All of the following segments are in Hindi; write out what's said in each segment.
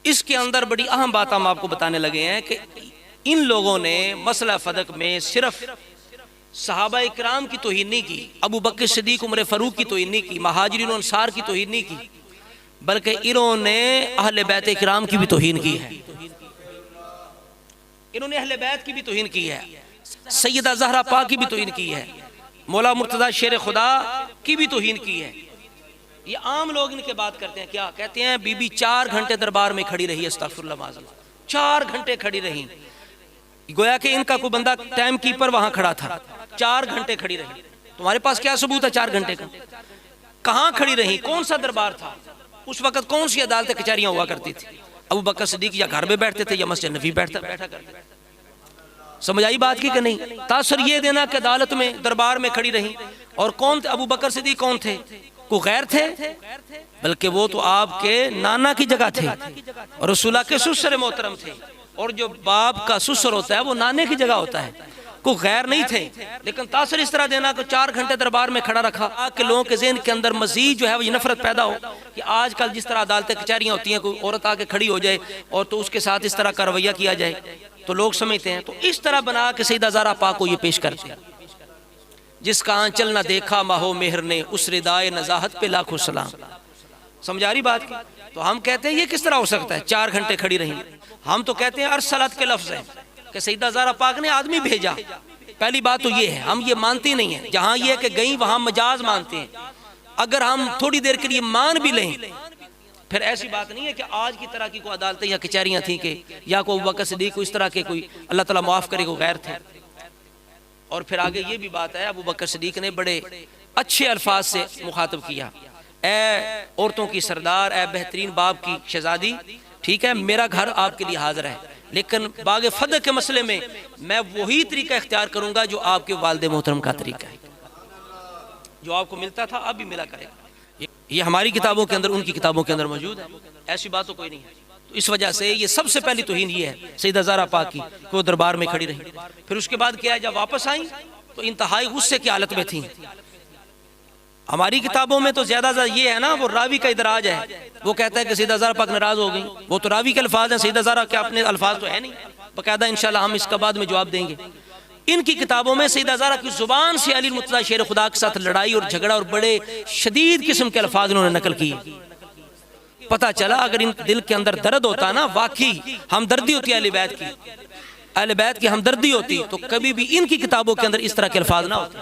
इसके अंदर बड़ी अहम बात हम आपको बताने लगे हैं कि इन लोगों ने मसला फदक में सिर्फ सहाबा इकराम की तौहीन नहीं की, अबू बकर सिद्दीक उमर फारूक की तौहीन नहीं की, महाजिरीन और अंसार की तौहीन नहीं की, बल्कि इन्होंने अहले बैत इकराम की भी तौहीन की है। इन्होंने अहले बैत की भी तौहीन की है, सैयदा ज़हरा पाक की भी तौहीन की है, मौला मुर्तज़ा शेर खुदा की भी तौहीन की है। ये आम लोग इनके बात करते हैं, क्या कहते हैं, बीबी 4 घंटे दरबार में खड़ी रही, अस्तगफिरुल्लाह माज़अल्लाह, 4 घंटे खड़ी रही। गोया कि इनका कोई बंदा टाइम कीपर वहां खड़ा था, 4 घंटे खड़ी रही। तुम्हारे पास क्या सबूत है 4 घंटे का? कहाँ खड़ी रही? कौन सा दरबार था उस वक्त? कौन सी अदालतें कचहरियां हुआ करती थी? अबू बकर सिद्दीक या घर में बैठते थे या मस्जिद नबी बैठा करते थे। समझ आई बात की कि नहीं? तासर ये देना कि अदालत में दरबार में खड़ी रही। और कौन थे अबू बकर सिद्दीक? कौन थे? को गैर थे, बल्कि वो तो आपके नाना की जगह थे और रसूलुल्लाह के ससुर मोहतरम थे। और जो बाप का ससुर होता है वो नाने की जगह होता है, को गैर नहीं थे। लेकिन तासर इस तरह देना कि 4 घंटे दरबार में खड़ा रखा कि लोगों के ज़हन के अंदर मजीद जो है वो नफरत पैदा हो कि आजकल जिस तरह अदालतें कचहरियाँ होती हैं, कोई औरत आके खड़ी हो जाए और तो उसके साथ इस तरह का रवैया किया जाए तो लोग समझते हैं। तो इस तरह बना के सैयदा ज़हरा पाक को ये पेश करते हैं, जिसका आंचल न देखा माहो मेहर ने, उस रिदाए नजाहत पे लाखों सलाम। समझा रही बात की? तो हम कहते हैं ये किस तरह हो सकता है 4 घंटे खड़ी रही? हम तो कहते हैं अरसलत के लफ्ज़ है कि सैयदा ज़हरा पाक ने आदमी भेजा। पहली बात तो ये है, हम ये मानते नहीं है। जहाँ ये कि गई वहाँ मजाज मानते हैं। अगर हम थोड़ी देर के लिए मान भी लें, फिर ऐसी बात नहीं है कि आज की तरह की कोई अदालतें या कचहरियाँ थी कि या कोई अबू बकर सिद्दीक को इस तरह के कोई अल्लाह ताला माफ़ करे को गैर थे। और फिर आगे ये भी बात है, अबू बकर सिद्दीक ने बड़े अच्छे अल्फाज से मुखातब किया, ए औरतों की सरदार, ए बेहतरीन बाप की शहजादी, ठीक है मेरा घर आपके लिए हाजिर है, लेकिन बाग फदक के मसले में मैं वही तरीका इख्तियार करूंगा जो आपके वालिद मोहतरम का तरीका है, जो आपको मिलता था अब भी मिला करेगा। ये हमारी किताबों के अंदर, उनकी किताबों के अंदर मौजूद है, ऐसी बात तो कोई नहीं है। तो इस वजह से ये सबसे पहली तौहीन ये है सैयदा ज़हरा पाक की, वो दरबार में खड़ी रही। फिर उसके बाद क्या है, जब वापस आई तो इंतहाई गुस्से की हालत में थी। हमारी किताबों में तो ज्यादा ये है ना, वो रावी का इदराज है, वो कहता है कि सैयदा ज़हरा पाक नाराज हो गई। वो तो रावी के अल्फाज हैं, सैयदा ज़हरा के अपने अल्फाज तो है नहीं। बाकायदा इंशाल्लाह हम इसका बाद में जवाब देंगे। इनकी किताबों में सैयदा ज़हरा की जुबान से अली मुर्तज़ा शेर खुदा के साथ लड़ाई और झगड़ा और बड़े शदीद किस्म के अल्फाज इन्होंने नकल किए। पता चला अगर इन दिल के अंदर दर्द होता ना, वाकई हमदर्दी होती है अहले बैत की, अहले बैत की हमदर्दी होती, तो कभी भी इनकी किताबों के अंदर इस तरह के अल्फाज ना होते।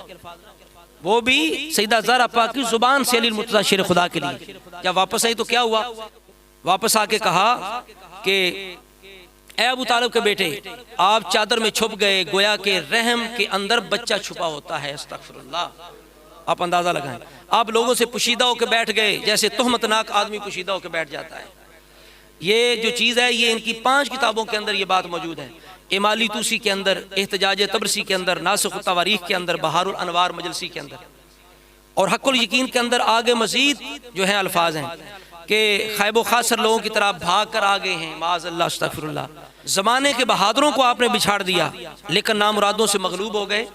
वो भी सैयदा ज़हरा पाक की जुबान से अली मुर्तज़ा शेर खुदा के लिए। जब वापस आई तो क्या हुआ, वापस आके कहा कि ए अबू तालिब के बेटे, आप चादर में छुप गए, गोया के रहम के अंदर बच्चा छुपा होता है। अस्तगफिरुल्लाह। आप अंदाजा लगाएं, आप लोगों से पुशीदा होकर बैठ गए जैसे तोहमतनाक आदमी पुशीदा होकर बैठ जाता है। ये जो चीज़ है ये इनकी 5 किताबों के अंदर ये बात मौजूद है। इमाली तूसी के अंदर, एहतजाज तबरसी के अंदर, नासिख तवारीख के अंदर, बहारुल अनवार मजलसी के अंदर और हक़ुल यकीन के अंदर आगे मजीद जो है अल्फाज हैं कि खैब खासर लोगों की तरह भाग कर आ गए हैं। माज़अल्लाह अस्तगफिरुल्लाह। ज़माने के बहादुरों को आपने बिछाड़ दिया लेकिन नामुरादों से मगलूब हो गए।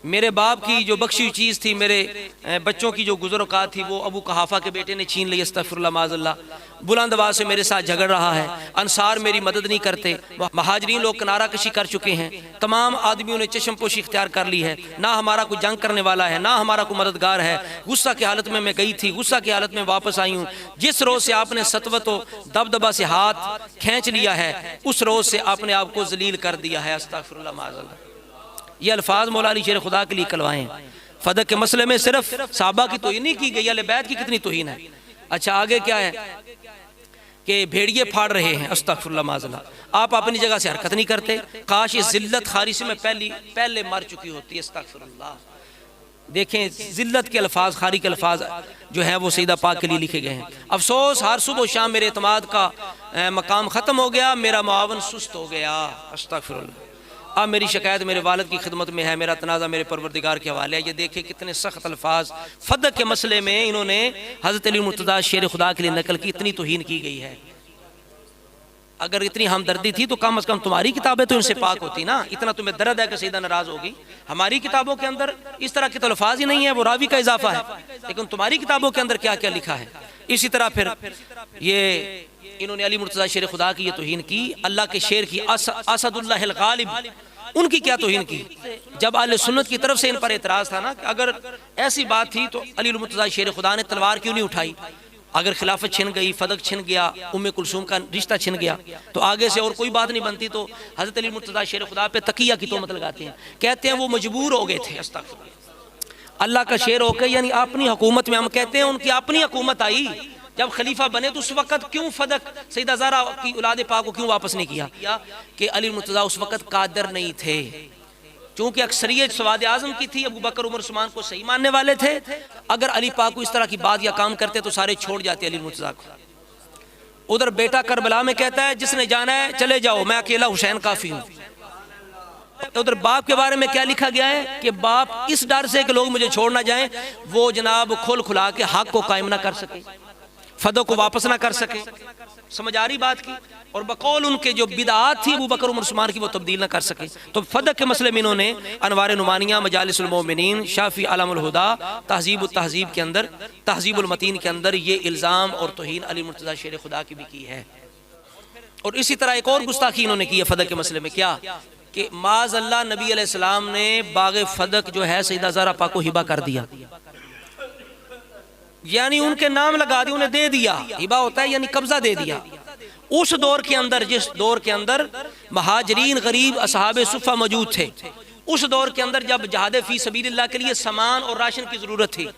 मेरे बाप की जो बख्शी हुई चीज़ थी, मेरे बच्चों की जो गुज़र-औक़ात थी, वो अबू कहाफ़ा के बेटे ने छीन ली। अस्तग़फ़िरुल्लाह माज़अल्लाह। बुलंद आवाज़ से मेरे साथ झगड़ रहा है। अंसार मेरी मदद नहीं करते, महाजरीन लोग किनारा कशी कर चुके हैं, तमाम आदमियों ने चश्मपोशी इख्तियार कर ली है, ना हमारा कोई जंग करने वाला है, ना हमारा कोई मददगार है। गुस्सा की हालत में मैं गई थी, गुस्सा की हालत में वापस आई हूँ। जिस रोज़ से आपने सतवत व दबदबा से हाथ खींच लिया है, उस रोज़ से आपने आपको जलील कर दिया है। अस्तग़फ़िरुल्लाह माज़अल्लाह। ये अल्फाज मौला अली शेर खुदा के लिए कलवाए हैं। फदक के मसले में सिर्फ साहबा की तौहीन नहीं की गई, अहले बैत की कितनी तौहीन है। अच्छा आगे क्या है कि भेड़िए फाड़ रहे हैं। अस्तग़फिरुल्लाह माज़अल्लाह। आप अपनी जगह से हरकत नहीं करते, काश ये जिल्लत खारिश में पहले मर चुकी होती है। अस्तग़फिरुल्लाह। देखें जिल्लत के अल्फाज, खारी के अल्फाज जो है वो सैयदा पाक के लिए लिखे गए हैं। अफसोस हर सुबह शाम मेरे एतमाद का मकाम ख़त्म हो गया, मेरा मुआवन सुस्त हो गया। अस्तग़फिरुल्लाह। अब मेरी शिकायत मेरे वालिद की खिदमत में है, मेरा तनाज़ा मेरे परवरदिगार के हवाले है। ये देखिए कितने सख्त अल्फाज फदक के मसले में इन्होंने हज़रत अली मुर्तज़ा शेर खुदा के लिए नकल की। इतनी तौहीन की गई है। अगर इतनी हमदर्दी थी तो कम अज़ कम तुम्हारी किताबें तो इनसे पाक होती ना। इतना तुम्हें दर्द है कि सैयदा नाराज़ होगी। हमारी किताबों के अंदर इस तरह के तो अल्फाज ही नहीं है, वो रावी का इजाफा है। लेकिन तुम्हारी किताबों के अंदर क्या क्या लिखा है। इसी तरह फिर ये इन्होंने अली मुर्तज़ा शेर खुदा की ये तौहीन की, अल्लाह के शेर की, असदुल्लाहिल गालिब, उनकी क्या तौहीन की। जब अहले सुन्नत की तरफ से इन पर एतराज़ था ना कि अगर ऐसी बात थी तो अली मुर्तज़ा शेर खुदा ने तलवार क्यों नहीं उठाई। अगर खिलाफत छिन गई, फदक छिन गया, उम्मे कुलसूम का रिश्ता छिन गया, तो आगे से और कोई बात नहीं बनती। तो हज़रत अली मुर्तज़ा शेर खुदा पे तकिया की तोहमत लगाते हैं, कहते हैं वो मजबूर हो गए थे। अस्तग़फिरुल्लाह, अल्लाह का शेर होकर यानी अपनी हुकूमत में, हम कहते हैं उनकी अपनी हुकूमत आई, जब खलीफा बने तो उस वक़्त क्यों फदक सैयदा ज़हरा की औलाद पाक को क्यों वापस नहीं किया कि अली मुर्तज़ा उस वक़्त कादर नहीं थे, चूँकि अक्सरियत सवाद आज़म की थी, अबू बकर उमर उस्मान को सही मानने वाले थे। अगर अली पाक को इस तरह की बात या काम करते तो सारे छोड़ जाते अली मुर्तज़ा को। उधर बेटा करबला में कहता है जिसने जाना है चले जाओ, मैं अकेला हुसैन काफ़ी हूँ। उधर बाप के बारे में क्या लिखा गया है कि बाप इस डर से कि लोग मुझे छोड़ ना जाएं, वो जनाब खोल खुला के हक को कायम ना कर सके, फदों को वापस ना कर सके। समझ आ रही बात की। और बकौल उनके जो बिदात थी अबू बकर उमर उस्मान की, वो तब्दील ना कर सके। तो फदक के मसले में इन्होंने अनवार नुमानिया, मजालिसुल मोमिनीन, शाफी आलमुल हुदा, तहजीब तहजीब के अंदर, तहजीबुल मतीन के अंदर ये इल्ज़ाम और तौहीन अली मुर्तज़ा शेर खुदा की भी की है। और इसी तरह एक और गुस्ताखी इन्होंने की है फदक के मसले में, क्या कि माज़ अल्लाह नबी अलैहिस्सलाम ने बाग़ फदक जो है सैयदा ज़हरा पाक को हिबा कर दिया, यानी उनके नाम लगा दिया, उन्हें दे दिया। हिबा होता है यानी कब्जा दे दिया। उस दौर के अंदर, जिस दौर के अंदर महाजरीन गरीब असहाबे सुफ़ा मौजूद थे, उस दौर के अंदर जब जहाद फी सबीलिल्लाह के लिए सामान और राशन की जरूरत थी,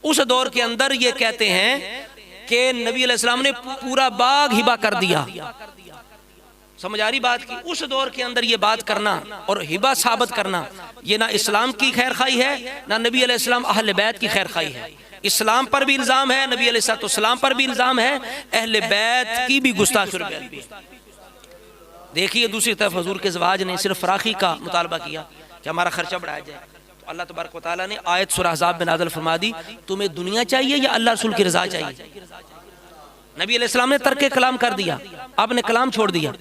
उस दौर के अंदर ये कहते हैं कि नबी अलैहिस्सलाम ने पूरा बाग हिबा कर दिया। समझ आ रही बात की। उस दौर के अंदर ये बात करना और हिबा साबित करना, ये ना इस्लाम की खैर खाई है, ना नबी अलैहिस्सलाम अहले बैत की खैर खाई है। इस्लाम पर भी इल्ज़ाम है, नबी अलैहिस्सलाम पर भी इल्ज़ाम है, अहले बैत की भी गुस्ताखी भी। देखिए दूसरी तरफ हुजूर के ज़वाज ने सिर्फ फराखी का मुतालबा किया कि हमारा खर्चा बढ़ाया जाए, तो अल्लाह तबारक व तआला ने आयत सूरह अहज़ाब में नाज़िल फरमा दी, तुम्हें दुनिया चाहिए या अल्लाह रसूल की रज़ा चाहिए। नबी अलैहिस्सलाम ने तर्क कलाम कर दिया, आपने कलाम छोड़ दिया।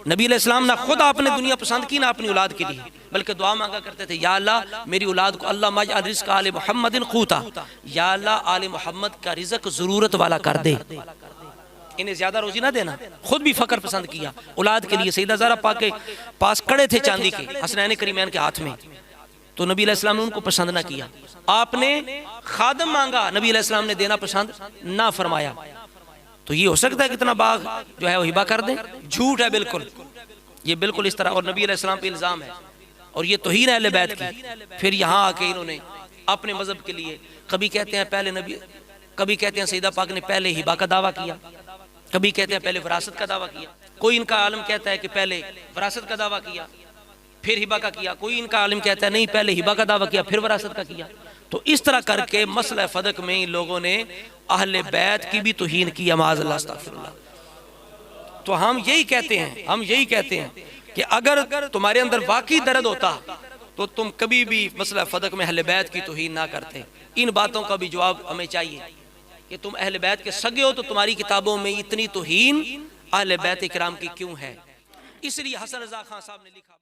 नबी अलैहिस्सलाम ना खुद आपने दुनिया पसंद की ना अपनी औलाद के लिए, बल्कि दुआ मांगा करते थे, या अल्लाह मेरी औलाद को अल्लाह मजअल रिज़्क़ आले मुहम्मदिन क़ूता, या अल्लाह आले मोहम्मद का रिज़्क़ ज़रूरत वाला कर दे, इन्हें ज्यादा रोजी ना देना। खुद भी फ़क्र पसंद किया औलाद के लिए। सैयदा ज़हरा पाक के पास कड़े थे चांदी के, हसनैन करीमैन के हाथ में, तो नबी अलैहिस्सलाम ने उनको पसंद ना किया। आपने खादम मांगा, नबी अलैहिस्सलाम ने देना पसंद ना फरमाया। तो ये हो सकता है कि इतना बाग जो है वो हिबा कर दें? झूठ है बिल्कुल, ये बिल्कुल इस तरह। और नबी अलैहिस्सलाम पे इल्ज़ाम है और ये तौहीन है अहले बैत की। फिर यहाँ आके इन्होंने अपने मजहब के लिए कभी कहते हैं पहले नबी, कभी कहते हैं सैयदा पाक ने पहले हिबा का दावा किया, कभी कहते हैं पहले विरासत का दावा किया। कोई इनका आलम कहता है कि पहले विरासत का दावा किया फिर हिबा का किया, कोई इनका आलिम कहता है नहीं पहले हिबा का दावा किया फिर विरासत का किया। तो इस तरह करके मसला फदक में इन लोगों ने अहले बैत की भी तौहीन की, माज़अल्लाह अस्तग़फिरुल्लाह। तो हम यही कहते हैं कि अगर तुम्हारे अंदर वाकई दर्द होता तो तुम कभी भी मसला फदक में अहले बैत की तौहीन ना करते। इन बातों का भी जवाब हमें चाहिए कि तुम अहले बैत के सगे हो, तो तुम्हारी किताबों में इतनी तौहीन अहले बैत इकराम की क्यों है? इसलिए हसन रज़ा खान साहब ने लिखा।